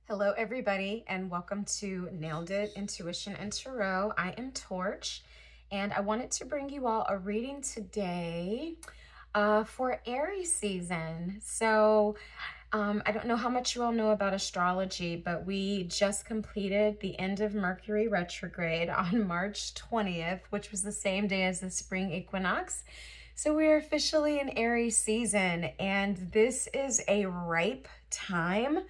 Hello, everybody, and welcome to Nailed It Intuition and Tarot. I am Torch, and I wanted to bring you all a reading today for Aries season. I don't know how much you all know about astrology, but we just completed the end of Mercury retrograde on March 20th, which was the same day as the spring equinox. So we are officially in Aries season, and this is a ripe time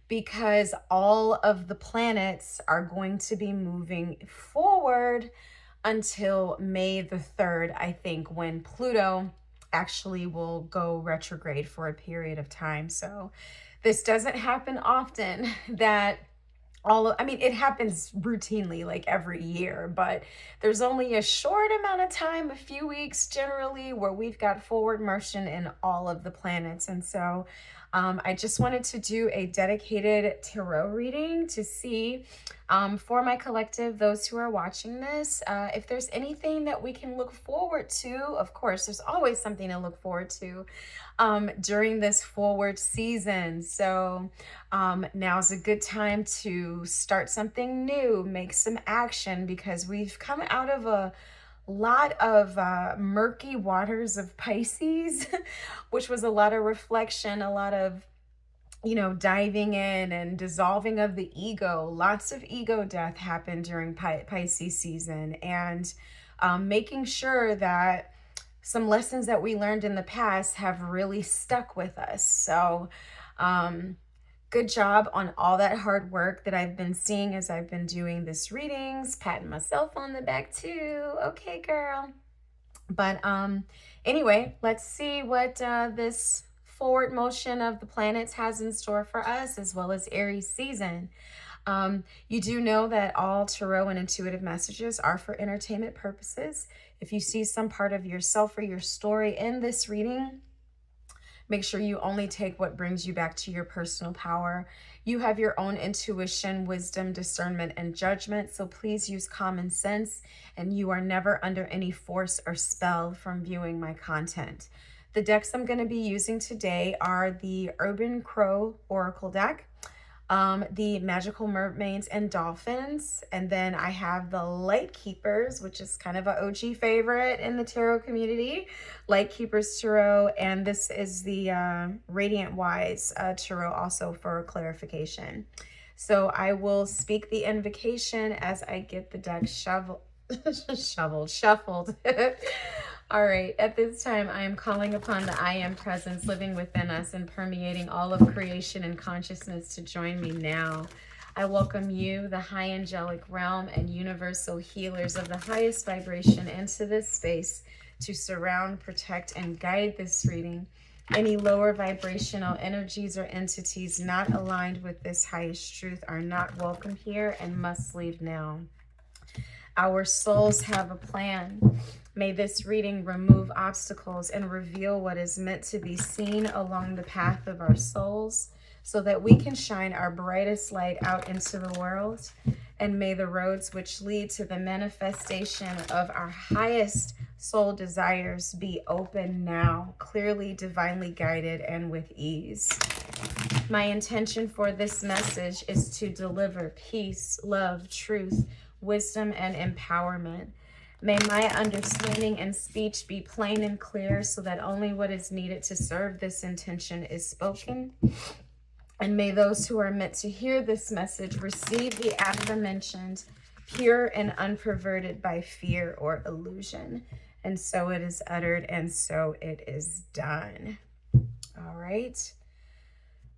because all of the planets are going to be moving forward until May the 3rd, I think, when Pluto actually will go retrograde for a period of time. So this doesn't happen often that it happens routinely like every year, but there's only a short amount of time, a few weeks generally, where we've got forward motion in all of the planets. And so I just wanted to do a dedicated tarot reading to see for my collective, those who are watching this, if there's anything that we can look forward to. Of course, there's always something to look forward to during this forward season. So now's a good time to start something new, make some action, because we've come out of a lot of murky waters of Pisces, which was a lot of reflection, a lot of diving in and dissolving of the ego. Lots of ego death happened during Pisces season, and making sure that some lessons that we learned in the past have really stuck with us. So good job on all that hard work that I've been seeing as I've been doing this readings, patting myself on the back too. Okay, girl. But anyway, let's see what this forward motion of the planets has in store for us, as well as Aries season. You do know that all tarot and intuitive messages are for entertainment purposes. If you see some part of yourself or your story in this reading, make sure you only take what brings you back to your personal power. You have your own intuition, wisdom, discernment, and judgment, so please use common sense, and you are never under any force or spell from viewing my content. The decks I'm going to be using today are the Urban Crow Oracle deck, the Magical Mermaids and Dolphins, and then I have the Light Keepers, which is kind of an OG favorite in the tarot community, Light Keepers Tarot, and this is the Radiant Wise Tarot also for clarification. So I will speak the invocation as I get the deck shuffled. All right, at this time, I am calling upon the I Am presence living within us and permeating all of creation and consciousness to join me now. I welcome you, the high angelic realm and universal healers of the highest vibration, into this space to surround, protect, and guide this reading. Any lower vibrational energies or entities not aligned with this highest truth are not welcome here and must leave now. Our souls have a plan. May this reading remove obstacles and reveal what is meant to be seen along the path of our souls, so that we can shine our brightest light out into the world. And may the roads which lead to the manifestation of our highest soul desires be open now, clearly, divinely guided, and with ease. My intention for this message is to deliver peace, love, truth, wisdom, and empowerment. May my understanding and speech be plain and clear, so that only what is needed to serve this intention is spoken. And may those who are meant to hear this message receive the aforementioned, pure and unperverted by fear or illusion. And so it is uttered, and so it is done. All right.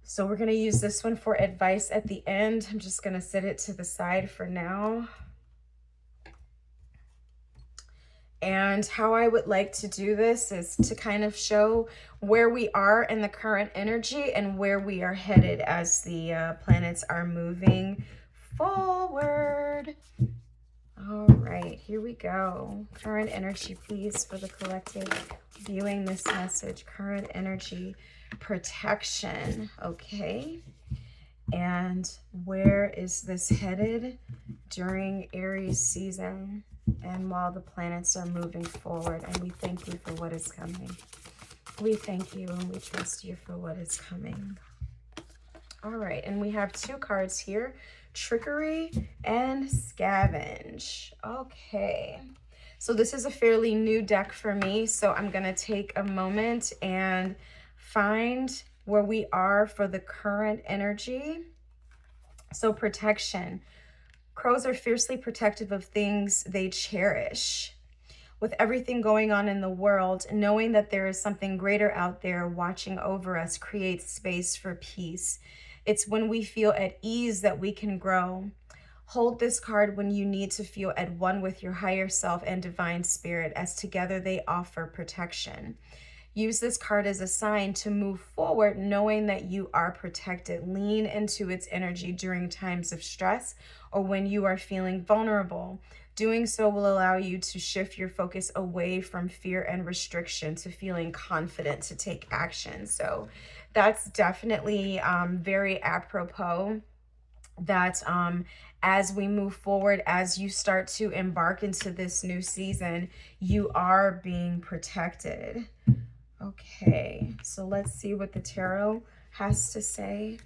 So we're going to use this one for advice at the end. I'm just going to set it to the side for now. And how I would like to do this is to kind of show where we are in the current energy and where we are headed as the planets are moving forward. All right, here we go. Current energy, please, for the collective viewing this message. Current energy, protection. Okay. And where is this headed during Aries season and while the planets are moving forward? And we thank you for what is coming. We thank you and we trust you for what is coming. All right, and we have two cards here, trickery and scavenge. Okay, so this is a fairly new deck for me, so I'm gonna take a moment and find where we are for the current energy. So protection. Crows are fiercely protective of things they cherish. With everything going on in the world, knowing that there is something greater out there watching over us creates space for peace. It's when we feel at ease that we can grow. Hold this card when you need to feel at one with your higher self and divine spirit, as together they offer protection. Use this card as a sign to move forward, knowing that you are protected. Lean into its energy during times of stress or when you are feeling vulnerable. Doing so will allow you to shift your focus away from fear and restriction to feeling confident to take action. So that's definitely very apropos that as we move forward, as you start to embark into this new season, you are being protected. Okay, so let's see what the tarot has to say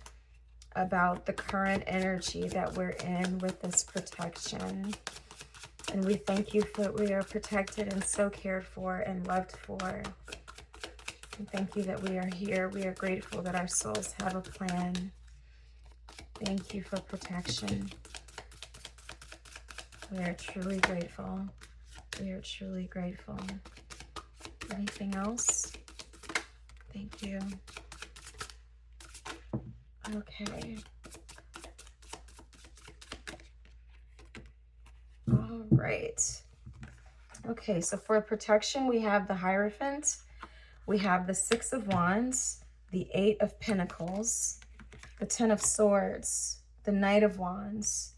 about the current energy that we're in with this protection. And we thank you for that we are protected and so cared for and loved for. And thank you that we are here. We are grateful that our souls have a plan. Thank you for protection. We are truly grateful. We are truly grateful. Anything else? Thank you. Okay. All right. Okay, so for protection, we have the Hierophant, we have the Six of Wands, the Eight of Pentacles, the Ten of Swords, the Knight of Wands,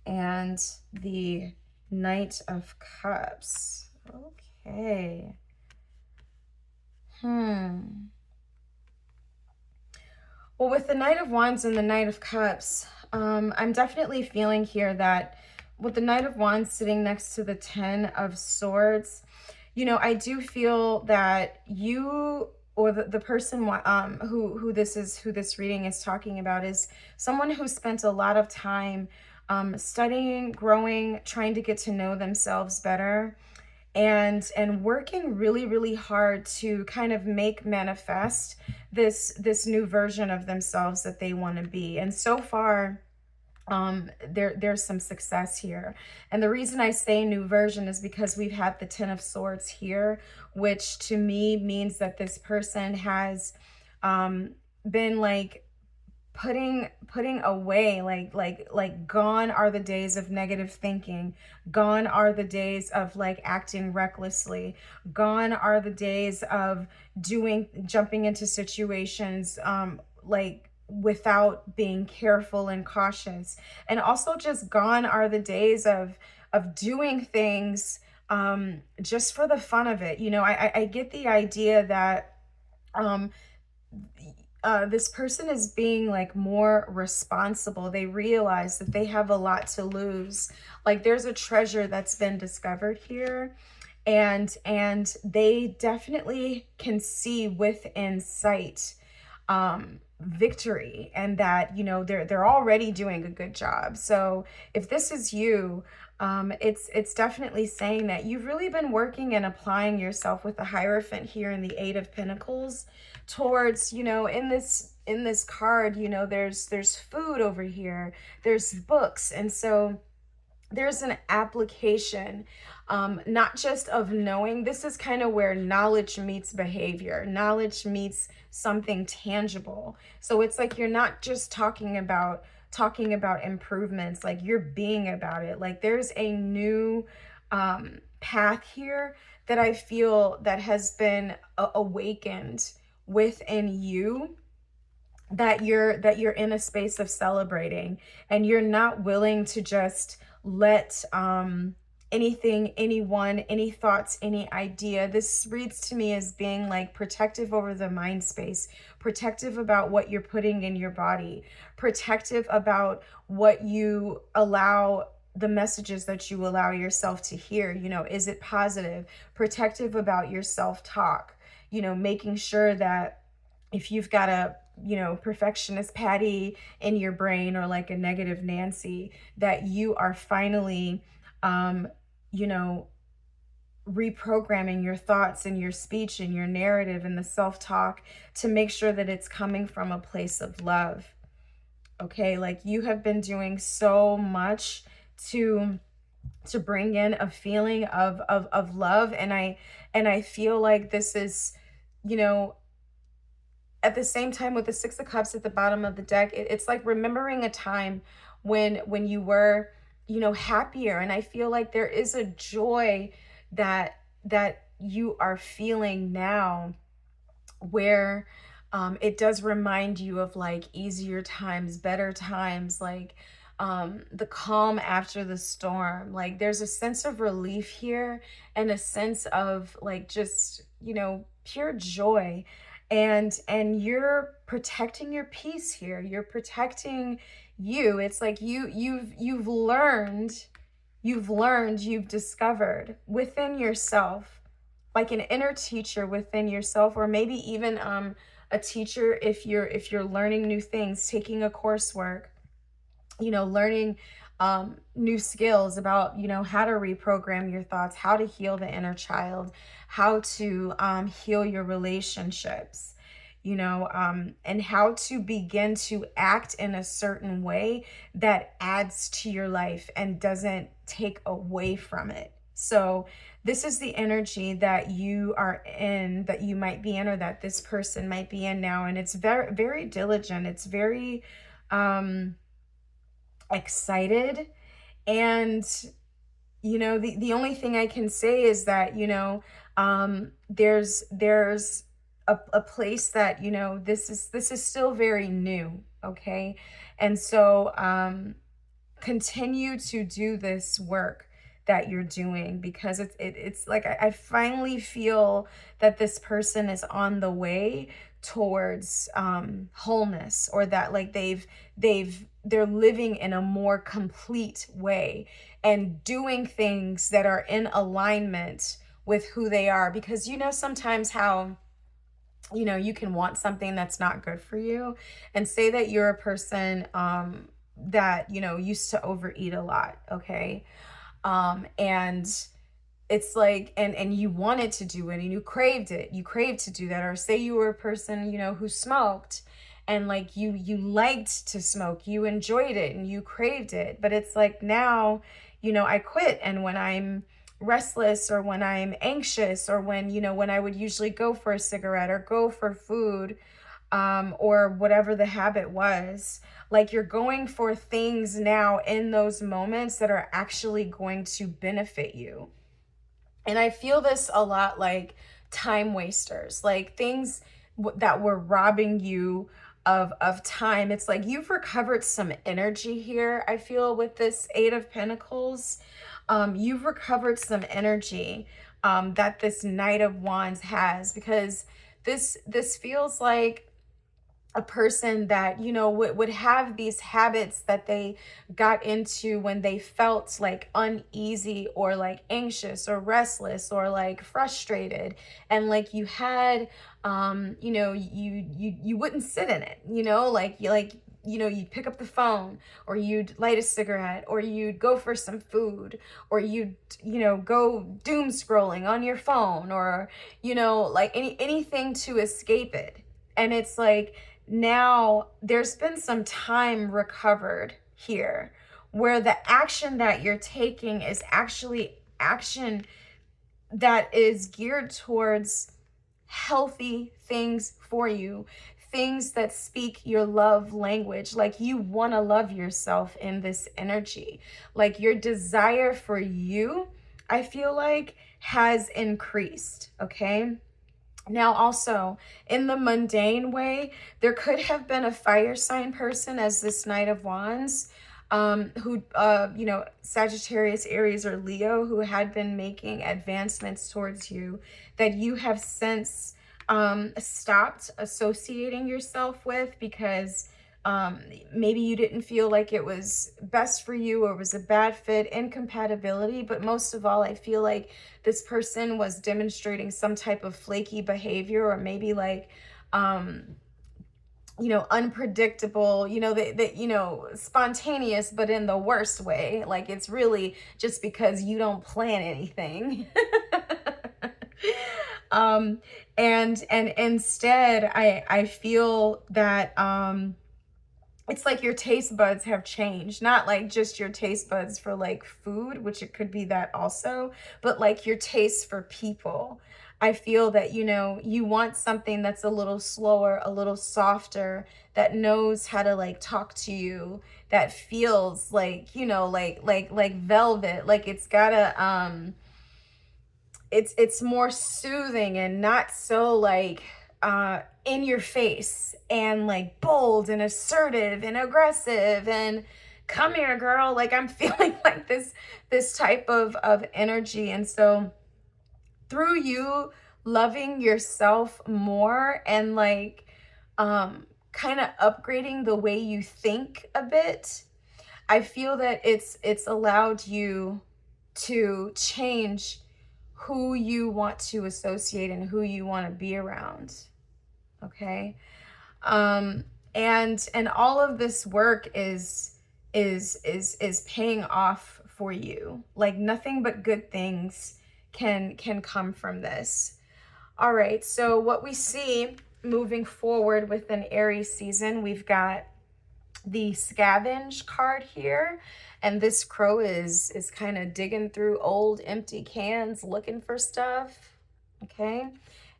and the Knight of Cups. Okay. Well, with the Knight of Wands and the Knight of Cups, I'm definitely feeling here that with the Knight of Wands sitting next to the Ten of Swords, you know, I do feel that you or the person who this reading is talking about is someone who spent a lot of time studying, growing, trying to get to know themselves better, and working really, really hard to kind of make manifest this new version of themselves that they want to be. And so far, there's some success here. And the reason I say new version is because we've had the Ten of Swords here, which to me means that this person has been like putting away, like gone are the days of negative thinking, gone are the days of like acting recklessly, gone are the days of jumping into situations like without being careful and cautious. And also just gone are the days of doing things just for the fun of it. You know, I get the idea that this person is being like more responsible. They realize that they have a lot to lose. Like there's a treasure that's been discovered here, and they definitely can see within sight victory, and that, you know, they're already doing a good job. So if this is you, it's definitely saying that you've really been working and applying yourself with the Hierophant here in the Eight of Pentacles towards, you know, in this card, you know, there's food over here, there's books, and so there's an application, not just of knowing. This is kind of where knowledge meets behavior, knowledge meets something tangible. So it's like you're not just talking about improvements, like you're being about it. Like there's a new path here that I feel that has been awakened within you, that you're in a space of celebrating, and you're not willing to just let anything, anyone, any thoughts, any idea. This reads to me as being like protective over the mind space, protective about what you're putting in your body, protective about what you allow, the messages that you allow yourself to hear. You know, is it positive? Protective about your self-talk, you know, making sure that if you've got a perfectionist Patty in your brain, or like a negative Nancy, that you are finally, you know, reprogramming your thoughts and your speech and your narrative and the self-talk to make sure that it's coming from a place of love. Okay, like you have been doing so much to bring in a feeling of love, and I feel like this is, you know, at the same time, with the Six of Cups at the bottom of the deck, it's like remembering a time when you were, happier. And I feel like there is a joy that you are feeling now, where it does remind you of like easier times, better times, like the calm after the storm. Like there's a sense of relief here, and a sense of like just, pure joy. And you're protecting your peace here. You're protecting you. It's like you've discovered within yourself, like an inner teacher within yourself, or maybe even a teacher if you're learning new things, taking a coursework, learning new skills about, how to reprogram your thoughts, how to heal the inner child, how to heal your relationships, and how to begin to act in a certain way that adds to your life and doesn't take away from it. So this is the energy that you are in, that you might be in, or that this person might be in now. And it's very, very diligent. It's very excited. And, the only thing I can say is that, there's a place that, this is still very new. Okay. And so, continue to do this work that you're doing, because it's like I finally feel that this person is on the way towards wholeness, or that like they're living in a more complete way and doing things that are in alignment with who they are. Because sometimes how you can want something that's not good for you. And say that you're a person that used to overeat a lot, okay, and it's like, and you wanted to do it, and you craved to do that. Or say you were a person who smoked, and like you liked to smoke, you enjoyed it, and you craved it. But it's like, now I quit, and when I'm restless, or when I'm anxious, or when I would usually go for a cigarette or go for food, or whatever the habit was, like you're going for things now in those moments that are actually going to benefit you. And I feel this a lot, like time wasters, like things that were robbing you of time. It's like you've recovered some energy here, I feel, with this Eight of Pentacles. You've recovered some energy that this Knight of Wands has, because this feels like a person that would have these habits that they got into when they felt like uneasy, or like anxious, or restless, or like frustrated. And like you had you wouldn't sit in it, you'd pick up the phone, or you'd light a cigarette, or you'd go for some food, or you'd go doom scrolling on your phone, or like anything to escape it. And it's like, now there's been some time recovered here, where the action that you're taking is actually action that is geared towards healthy things for you, things that speak your love language. Like you want to love yourself in this energy. Like your desire for you, I feel like, has increased. Okay. Now, also, in the mundane way, there could have been a fire sign person as this Knight of Wands, who, Sagittarius, Aries, or Leo, who had been making advancements towards you, that you have since stopped associating yourself with, because maybe you didn't feel like it was best for you, or was a bad fit, incompatibility. But most of all, I feel like this person was demonstrating some type of flaky behavior, or maybe like unpredictable, spontaneous, but in the worst way. Like it's really just because you don't plan anything. um, and instead, I feel that it's like your taste buds have changed. Not like just your taste buds for like food, which it could be that also, but like your taste for people. I feel that, you want something that's a little slower, a little softer, that knows how to like talk to you, that feels like, like velvet, like it's gotta, it's more soothing and not so like in your face and like bold and assertive and aggressive and come here girl, like I'm feeling like this type of energy. And so through you loving yourself more and like kind of upgrading the way you think a bit, I feel that it's allowed you to change who you want to associate and who you want to be around. Okay. And all of this work is paying off for you. Like nothing but good things can come from this. All right, so what we see moving forward with an Aries season, we've got the scavenge card here, and this crow is kind of digging through old empty cans looking for stuff. Okay,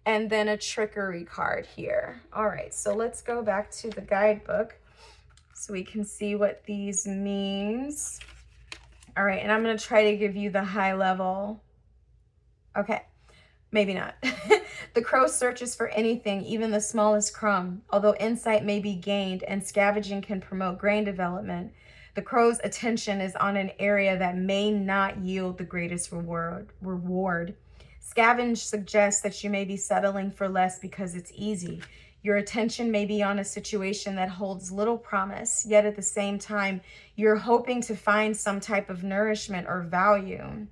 and then a trickery card here. All right, so let's go back to the guidebook so we can see what these means. All right, and I'm going to try to give you the high level. Okay, maybe not. The crow searches for anything, even the smallest crumb. Although insight may be gained and scavenging can promote grain development, the crow's attention is on an area that may not yield the greatest reward. Scavenge suggests that you may be settling for less because it's easy. Your attention may be on a situation that holds little promise, yet at the same time, you're hoping to find some type of nourishment or value.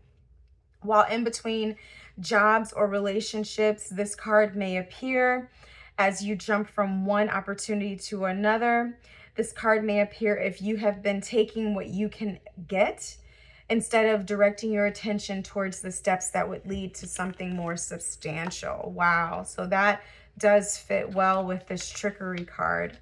While in between jobs or relationships, this card may appear as you jump from one opportunity to another. This card may appear if you have been taking what you can get instead of directing your attention towards the steps that would lead to something more substantial. Wow, so that does fit well with this trickery card.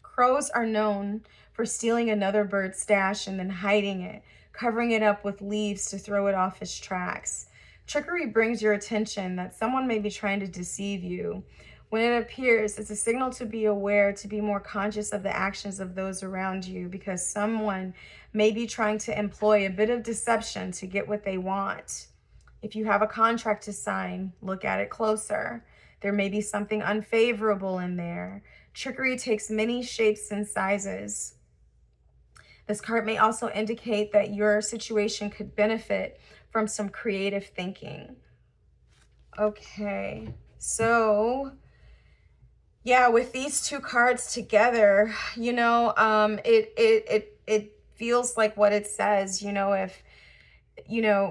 Crows are known for stealing another bird's stash and then hiding it, covering it up with leaves to throw it off its tracks. Trickery brings your attention that someone may be trying to deceive you. When it appears, it's a signal to be aware, to be more conscious of the actions of those around you, because someone may be trying to employ a bit of deception to get what they want. If you have a contract to sign, look at it closer. There may be something unfavorable in there. Trickery takes many shapes and sizes. This card may also indicate that your situation could benefit from some creative thinking. Okay, so yeah, with these two cards together, it feels like what it says, if,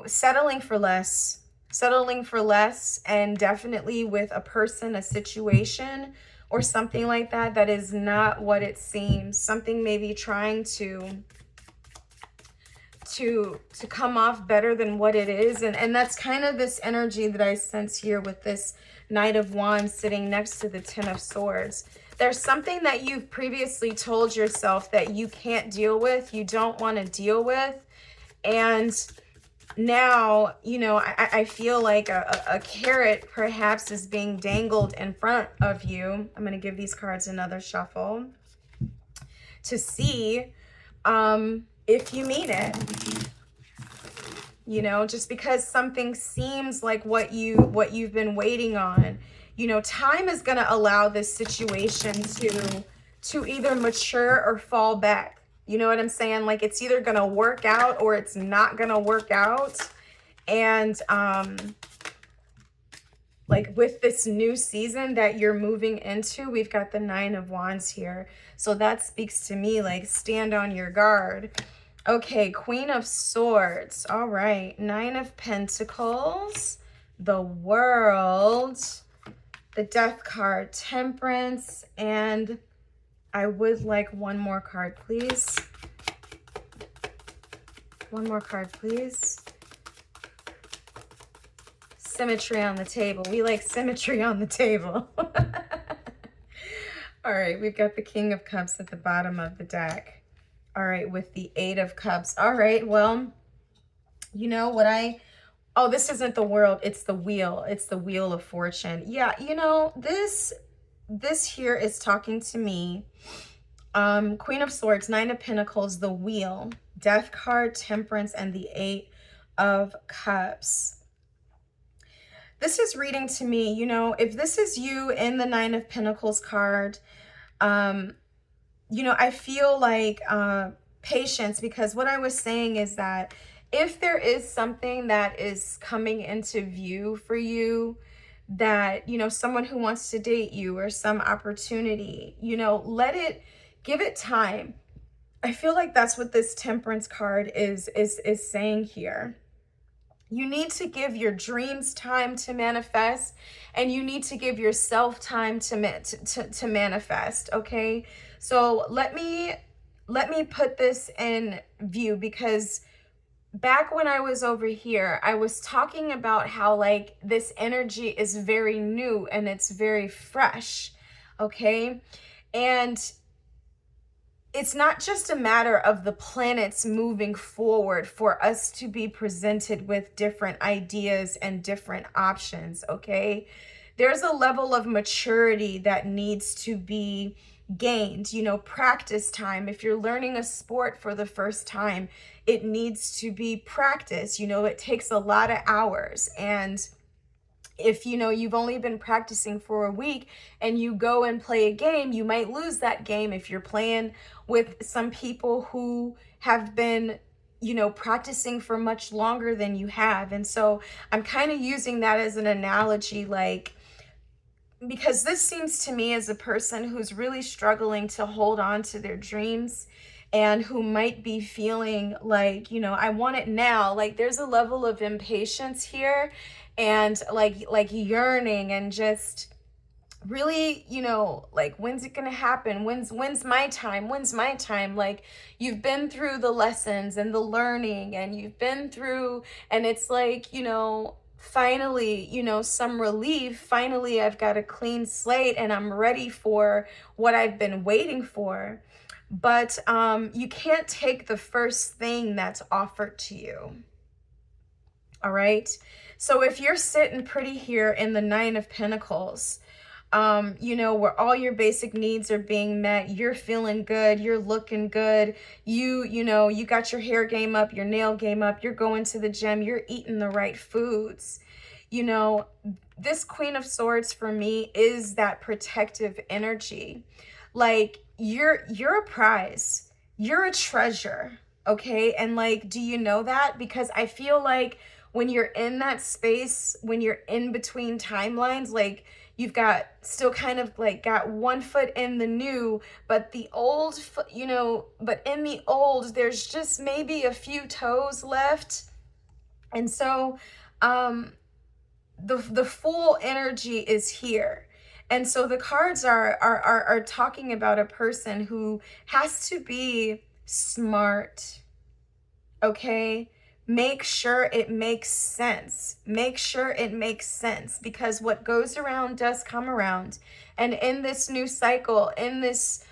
settling for less, and definitely with a person, a situation, or something like that, that is not what it seems. Something maybe trying to come off better than what it is. And that's kind of this energy that I sense here with this Knight of Wands sitting next to the Ten of Swords. There's something that you've previously told yourself that you can't deal with, you don't want to deal with. And now, I feel like a carrot perhaps is being dangled in front of you. I'm going to give these cards another shuffle to see if you mean it. Just because something seems like what you've been waiting on, time is going to allow this situation to either mature or fall back. You know what I'm saying? Like it's either going to work out or it's not going to work out. And like with this new season that you're moving into, we've got the Nine of Wands here. So that speaks to me like stand on your guard. Okay, Queen of Swords. All right, Nine of Pentacles, the World, the Death card, Temperance, and I would like one more card, please. One more card, please. Symmetry on the table. We like symmetry on the table. All right, we've got the King of Cups at the bottom of the deck. All right, with the Eight of Cups. All right, well, you know what oh, this isn't the world, it's the wheel. It's the Wheel of Fortune. Yeah, you know, this here is talking to me. Queen of Swords, Nine of Pentacles, the Wheel, Death card, Temperance, and the Eight of Cups. This is reading to me, you know, if this is you in the Nine of Pentacles card, you know, I feel like patience, because what I was saying is that if there is something that is coming into view for you, that, you know, someone who wants to date you or some opportunity, you know, give it time. I feel like that's what this Temperance card is saying here. You need to give your dreams time to manifest, and you need to give yourself time to manifest, okay? So let me put this in view, because back when I was over here, I was talking about how like this energy is very new and it's very fresh, okay? And it's not just a matter of the planets moving forward for us to be presented with different ideas and different options, okay? There's a level of maturity that needs to be gained, you know, practice time. If you're learning a sport for the first time, it needs to be practice. You know, it takes a lot of hours. And if, you know, you've only been practicing for a week and you go and play a game, you might lose that game if you're playing with some people who have been, you know, practicing for much longer than you have. And so I'm kind of using that as an analogy, like, because this seems to me as a person who's really struggling to hold on to their dreams, and who might be feeling like, you know, I want it now. Like there's a level of impatience here, and like yearning, and just really, you know, like, when's it gonna happen? When's my time? When's my time? Like, you've been through the lessons and the learning, and you've been through, and it's like, you know, finally, you know, some relief. Finally, I've got a clean slate and I'm ready for what I've been waiting for. But you can't take the first thing that's offered to you. All right. So if you're sitting pretty here in the Nine of Pentacles, you know, where all your basic needs are being met, you're feeling good, you're looking good, you know, you got your hair game up, your nail game up, you're going to the gym, you're eating the right foods. You know, this Queen of Swords for me is that protective energy. Like, you're a prize, you're a treasure, okay? And like, do you know that? Because I feel like when you're in that space, when you're in between timelines, like, you've got still kind of like got one foot in the new, but the old, you know, but in the old, there's just maybe a few toes left. And so the full energy is here. And so the cards are talking about a person who has to be smart, okay? Make sure it makes sense. Make sure it makes sense, because what goes around does come around. And in this new cycle, in this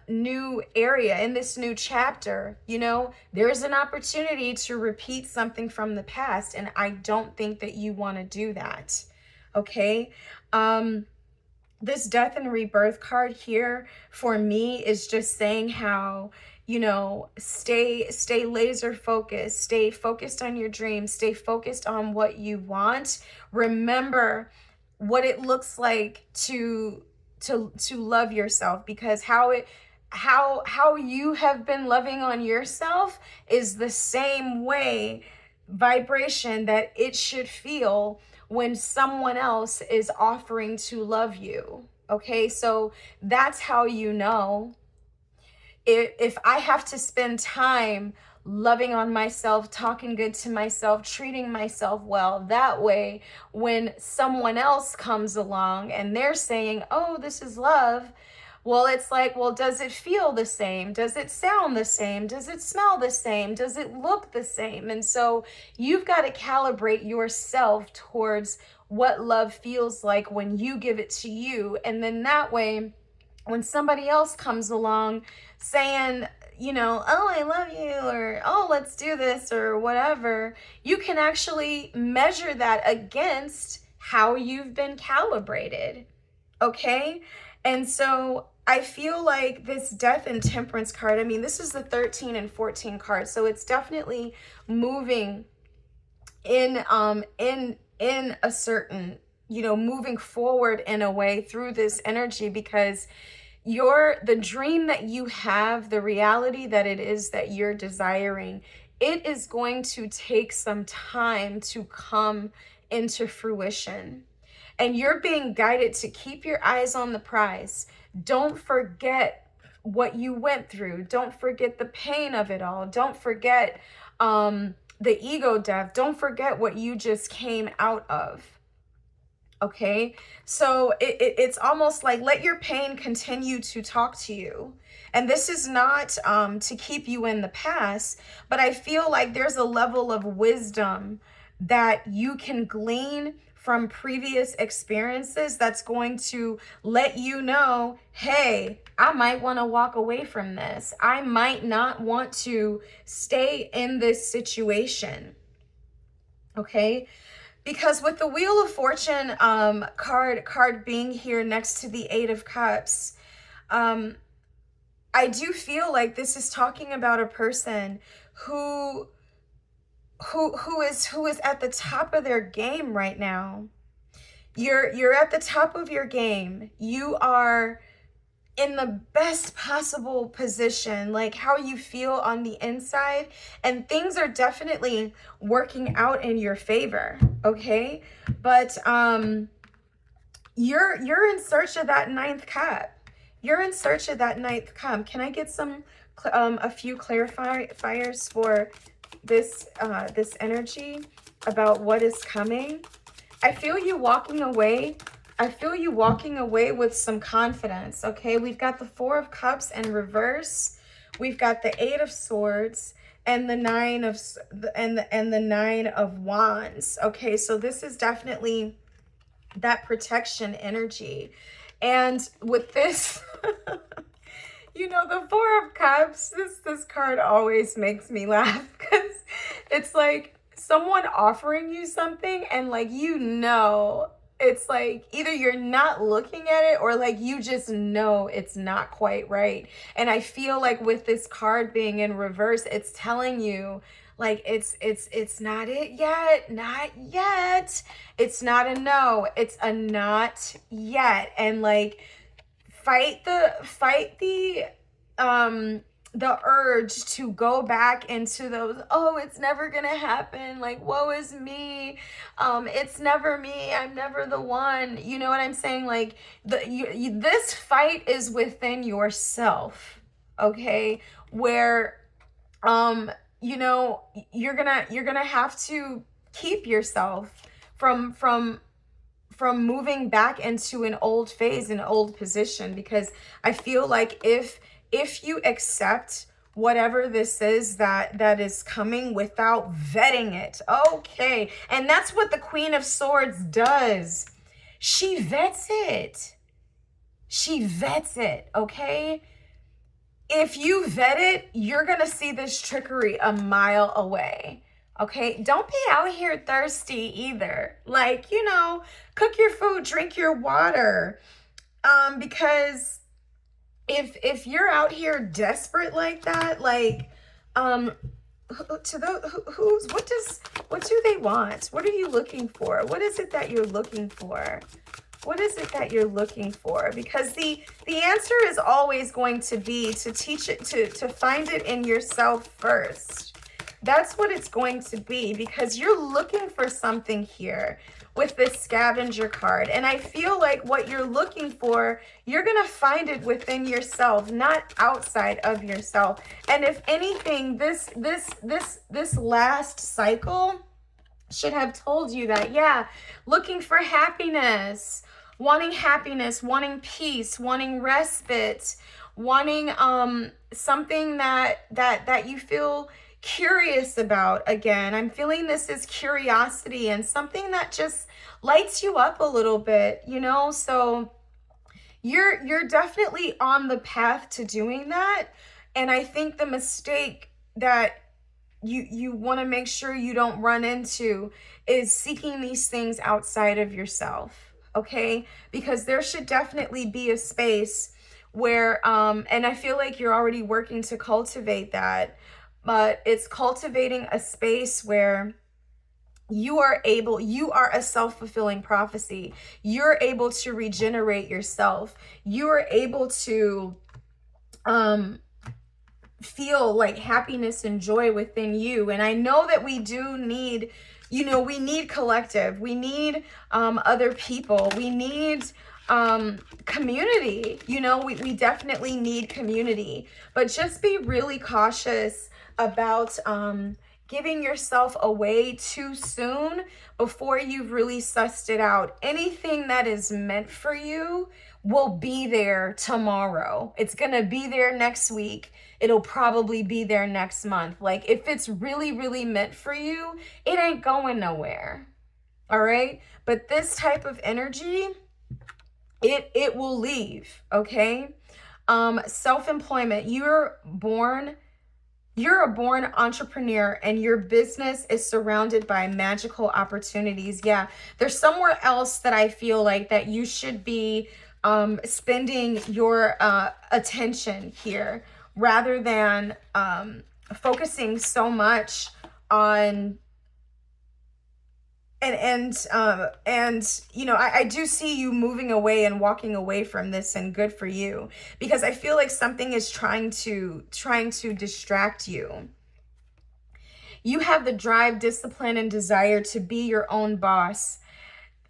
new area, in this new chapter, you know, there's an opportunity to repeat something from the past. And I don't think that you want to do that, okay? This Death and Rebirth card here for me is just saying how, you know, stay laser focused, stay focused on your dreams, stay focused on what you want. Remember what it looks like to love yourself, because how you have been loving on yourself is the same way vibration that it should feel when someone else is offering to love you. Okay, so that's how you know. If I have to spend time loving on myself, talking good to myself, treating myself well, that way when someone else comes along and they're saying, oh, this is love, Well, it's like, well, does it feel the same? Does it sound the same? Does it smell the same? Does it look the same? And so you've got to calibrate yourself towards what love feels like when you give it to you. And then that way, when somebody else comes along saying, you know, oh, I love you, or oh, let's do this, or whatever, you can actually measure that against how you've been calibrated. Okay? And so I feel like this Death and Temperance card, I mean, this is the 13 and 14 card, so it's definitely moving in a certain, you know, moving forward in a way through this energy, because the dream that you have, the reality that it is that you're desiring, it is going to take some time to come into fruition. And you're being guided to keep your eyes on the prize. Don't forget what you went through. Don't forget the pain of it all. Don't forget the ego death. Don't forget what you just came out of. Okay, so it's almost like let your pain continue to talk to you. And this is not to keep you in the past, but I feel like there's a level of wisdom that you can glean from previous experiences that's going to let you know, hey, I might want to walk away from this. I might not want to stay in this situation. Okay. Because with the Wheel of Fortune card being here next to the Eight of Cups, I do feel like this is talking about a person who is at the top of their game right now. You're at the top of your game. You are in the best possible position, like how you feel on the inside, and things are definitely working out in your favor. Okay, but you're in search of that ninth cup. You're in search of that ninth cup. Can I get some a few clarifiers for this this energy about what is coming? I feel you walking away. I feel you walking away with some confidence. Okay, we've got the Four of Cups in reverse. We've got the Eight of Swords and the Nine of the Nine of Wands. Okay, so this is definitely that protection energy. And with this, you know, the Four of Cups, this card always makes me laugh, because it's like someone offering you something and like, you know, it's like either you're not looking at it or like you just know it's not quite right. And I feel like with this card being in reverse, it's telling you like it's not it yet, not yet. It's not a no, it's a not yet. And like fight the urge to go back into those, oh, it's never gonna happen, like, woe is me, it's never me, I'm never the one, you know what I'm saying? Like this fight is within yourself, okay, where you know, you're gonna have to keep yourself from moving back into an old phase, an old position, because I feel like if you accept whatever this is that is coming without vetting it, okay, and that's what the Queen of Swords does. She vets it. She vets it, okay? If you vet it, you're gonna see this trickery a mile away. Okay, don't be out here thirsty either. Like, you know, cook your food, drink your water, because if you're out here desperate like that, like, to those what do they want? What are you looking for? What is it that you're looking for? What is it that you're looking for? Because the answer is always going to be to teach it, to find it in yourself first. That's what it's going to be, because you're looking for something here with this scavenger card. And I feel like what you're looking for, you're going to find it within yourself, not outside of yourself. And if anything, this last cycle should have told you that, yeah, looking for happiness, wanting happiness, wanting peace, wanting respite, wanting something that you feel curious about again. I'm feeling this is curiosity and something that just lights you up a little bit, you know? So you're definitely on the path to doing that. And I think the mistake that you want to make sure you don't run into is seeking these things outside of yourself, okay? Because there should definitely be a space where and I feel like you're already working to cultivate that, but it's cultivating a space where you are a self-fulfilling prophecy. You're able to regenerate yourself. You are able to feel like happiness and joy within you. And I know that we do need, we need collective. We need other people. We need community. We definitely need community. But just be really cautious about giving yourself away too soon before you've really sussed it out. Anything that is meant for you will be there tomorrow. It's going to be there next week. It'll probably be there next month. Like, if it's really, really meant for you, it ain't going nowhere. All right? But this type of energy, it will leave, okay? Self-employment. You're a born entrepreneur and your business is surrounded by magical opportunities. Yeah, there's somewhere else that I feel like that you should be spending your attention here rather than focusing so much on I do see you moving away and walking away from this, and good for you, because I feel like something is trying to distract you. You have the drive, discipline, and desire to be your own boss.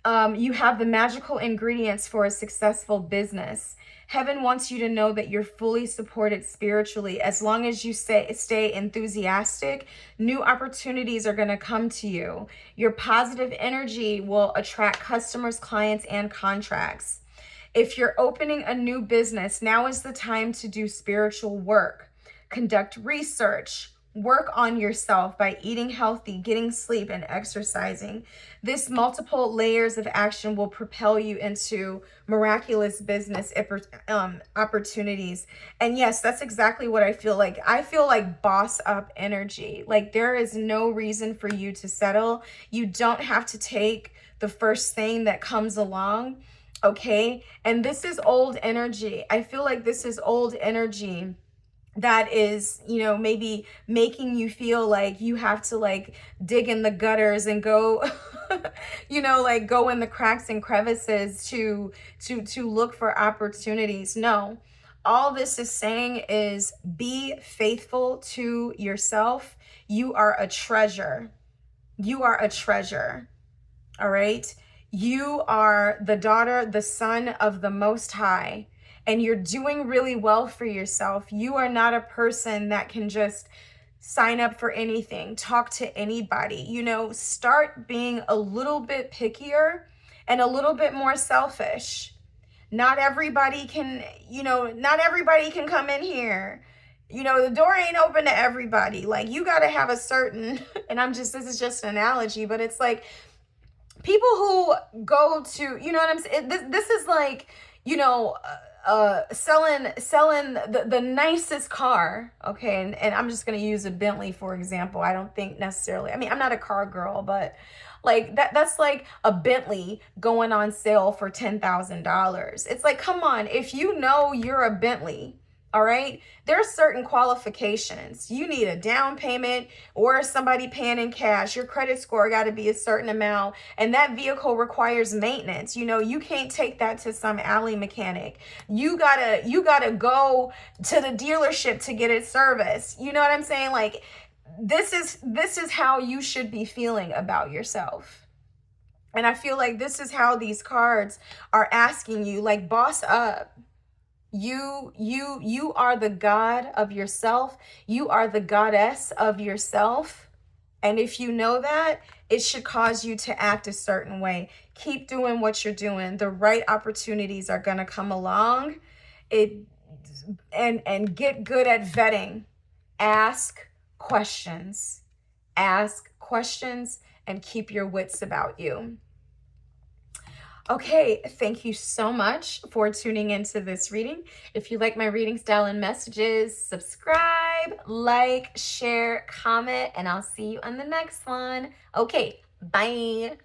You have the magical ingredients for a successful business. Heaven wants you to know that you're fully supported spiritually. As long as you stay enthusiastic, new opportunities are going to come to you. Your positive energy will attract customers, clients, and contracts. If you're opening a new business, now is the time to do spiritual work. Conduct research. Work on yourself by eating healthy, getting sleep, and exercising. This multiple layers of action will propel you into miraculous business opportunities. And yes, that's exactly what I feel like. I feel like boss up energy. Like, there is no reason for you to settle. You don't have to take the first thing that comes along, okay? And this is old energy. I feel like this is old energy that is, maybe making you feel like you have to like dig in the gutters and go, like go in the cracks and crevices to look for opportunities. No, all this is saying is be faithful to yourself. You are a treasure. You are a treasure. All right. You are the daughter, the son of the Most High. And you're doing really well for yourself. You are not a person that can just sign up for anything, talk to anybody. Start being a little bit pickier and a little bit more selfish. Not everybody can come in here. The door ain't open to everybody. Like, you got to have a certain, and this is just an analogy, but it's like people who go to, what I'm saying? This is like, selling the nicest car, okay, and I'm just gonna use a Bentley for example. I don't think necessarily, I'm not a car girl, but like that's like a Bentley going on sale for $10,000. It's like, come on, if you're a Bentley, all right, there are certain qualifications. You need a down payment or somebody paying in cash. Your credit score got to be a certain amount, and that vehicle requires maintenance. You can't take that to some alley mechanic. You gotta go to the dealership to get it serviced. You know what I'm saying? Like, this is how you should be feeling about yourself. And I feel like this is how these cards are asking you, like, boss up. You are the god of yourself. You are the goddess of yourself. And if you know that, it should cause you to act a certain way. Keep doing what you're doing. The right opportunities are going to come along. It and get good at vetting. Ask questions. Ask questions and keep your wits about you. Okay, thank you so much for tuning into this reading. If you like my reading style and messages, subscribe, like, share, comment, and I'll see you on the next one. Okay, bye.